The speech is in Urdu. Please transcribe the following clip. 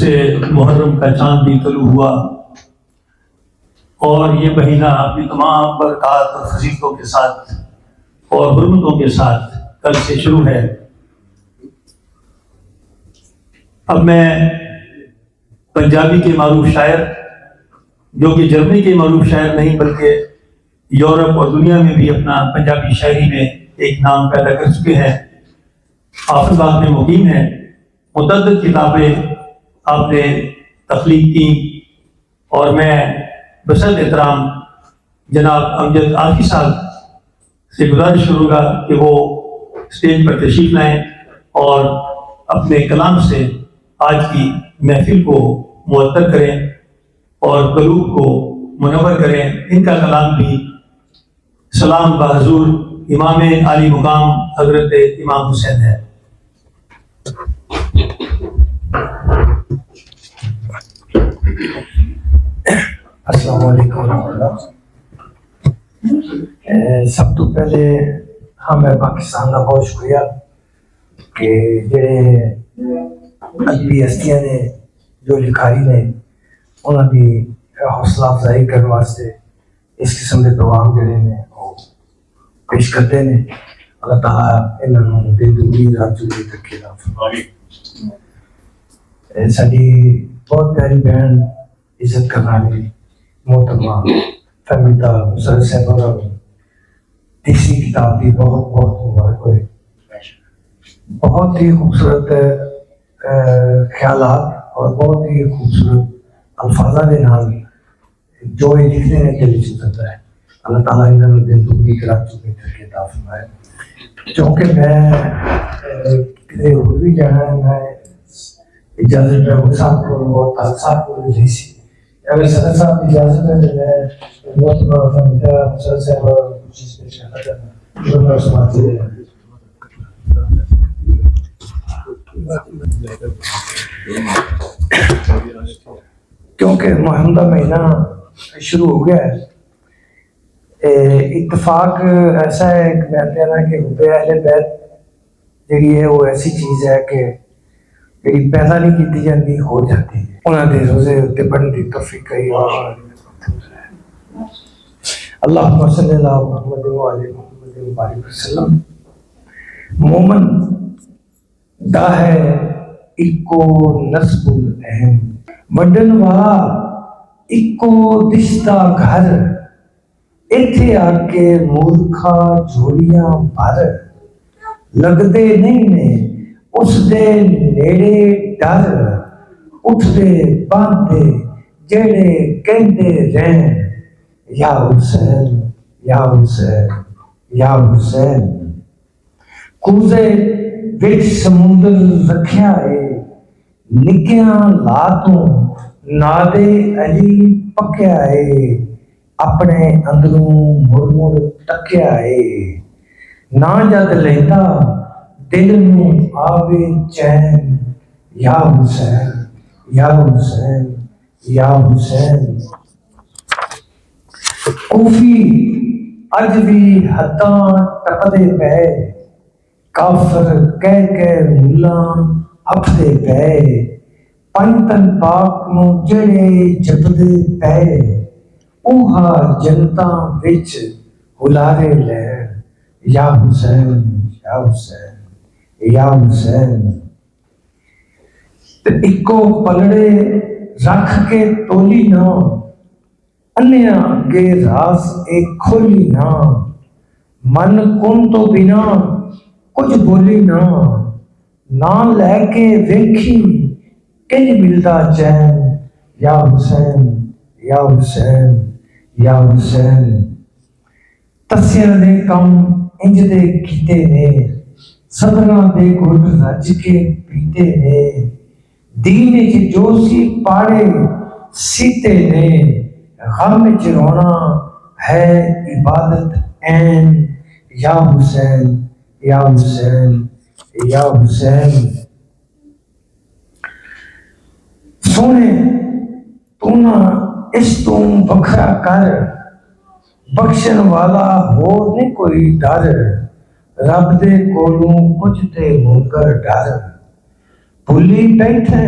سے محرم کا چاند بھی طلوع ہوا اور یہ مہینہ اپنی تمام برکات اور فضیلتوں کے ساتھ اور حرمتوں کے ساتھ کل سے شروع ہے۔ اب میں پنجابی کے معروف شاعر، جو کہ جرمنی کے معروف شاعر نہیں بلکہ یورپ اور دنیا میں بھی اپنا پنجابی شاعری میں ایک نام پیدا کر چکے ہیں، حافظ آباد میں مقیم ہیں، متعدد کتابیں آپ نے تخلیق کی، اور میں بصد احترام جناب امجد عارفی صاحب سے گزارش کروں گا کہ وہ اسٹیج پر تشریف لائیں اور اپنے کلام سے آج کی محفل کو معطر کریں اور قلوب کو منور کریں۔ ان کا کلام بھی سلام بحضور امام عالی مقام حضرت امام حسین ہے۔ السلام علیکم ورحمۃ اللہ۔ سب تو پہلے میں پاکستان کا بہت شکریہ کہ جڑے ادبی ہستیاں نے جو لکھائی نے انہوں کی حوصلہ افزائی کرنے واسطے اس قسم کے پروگرام جڑے نے وہ پیش کرتے ہیں۔ اللہ تعالیٰ انہوں نے دل دنیا رات جڑی تک ساری بہت پیاری بہن عزت کرنے والی محترمہ فہمیدہ مسرت صاحبہ تیسری کتاب کی بہت بہت مبارک ہوئے۔ بہت ہی خوبصورت خیالات اور بہت ہی خوبصورت الفاظوں کے نام جو یہ لکھتے ہیں دل چ اترتا ہے۔ اللہ تعالیٰ انہوں نے دل دنیا رات چکی کر کے عطا فرمائے۔ چونکہ میں کتنے ہو بھی جانا ہے، میں اجازت میں صاحب کو اور طالب صاحب کو بھی سی اگر صدر صاحب کی اجازت ہے تو میں بہت بڑا میرا مسل سے کچھ چیز پیش کرنا چاہتا جو میں سمجھتے ہیں۔ کیونکہ محرم کا مہینہ شروع ہو گیا ہے، اتفاق ایسا ہے کہ میں کہنا کہ حب اہل بیت جڑی ہے وہ ایسی چیز ہے کہ جڑی پیدا نہیں کی جاتی ہو جاتی ہے۔ انہوں نے روزے اتنے پڑھنے کی توفیق کئی اللہم صلی اللہ محمد و علی محمد وبارک وسلم۔ مومن دا ہے اکو نصب الاہم، وڈن والا اکو دشتا گھر، ایتھے آ کے مورکھا جھولیاں بھر، لگدے نہیں نے اس دے نیڑے ڈر، اٹھدے باندھے جڑے کہندے رہن یا حسین یا حسین یا حسین۔ کوزے وچ سمندر رکھیا اے، نکیاں لاتوں نادے علی پکیا اے، اپنے اندروں مڑ مڑ ٹکیا اے، نہ جد لہتا دل میں آوے چین یا حسین یا حسین یا حسین۔ کوفی اج بھی حداں ٹپدے پے، کافر کہہ کے ملاں ہپدے پے، پنتن پاک نو جڑے جپدے پے، اوہا جنتاں وچ ہلارے لین یا حسین یا حسین یا حسین۔ اکو پلڑے رکھ کے تولی نہ، انیا اگے راز ایک کھولی نہ، من کن تو بنا کچھ بولی نہ، نہ لے کے ویکھی کنج ملدا چین یا حسین یا حسین یا حسین۔ تسیاں دے کم انج دے کیتے نے، صبراں دے گھٹ رج کے پیتے نے، دین وچ جو سی پاڑے سیتے نے، غم وچ رونا ہے عبادت عین یا حسین یا حسین یا حسین۔ سونے تو نہ اس تو بکھرا کر، بخشن والا ہور نہیں کوئی ڈر، رب دے کولوں کچھ تے منکر ڈر، بھلی بیٹھے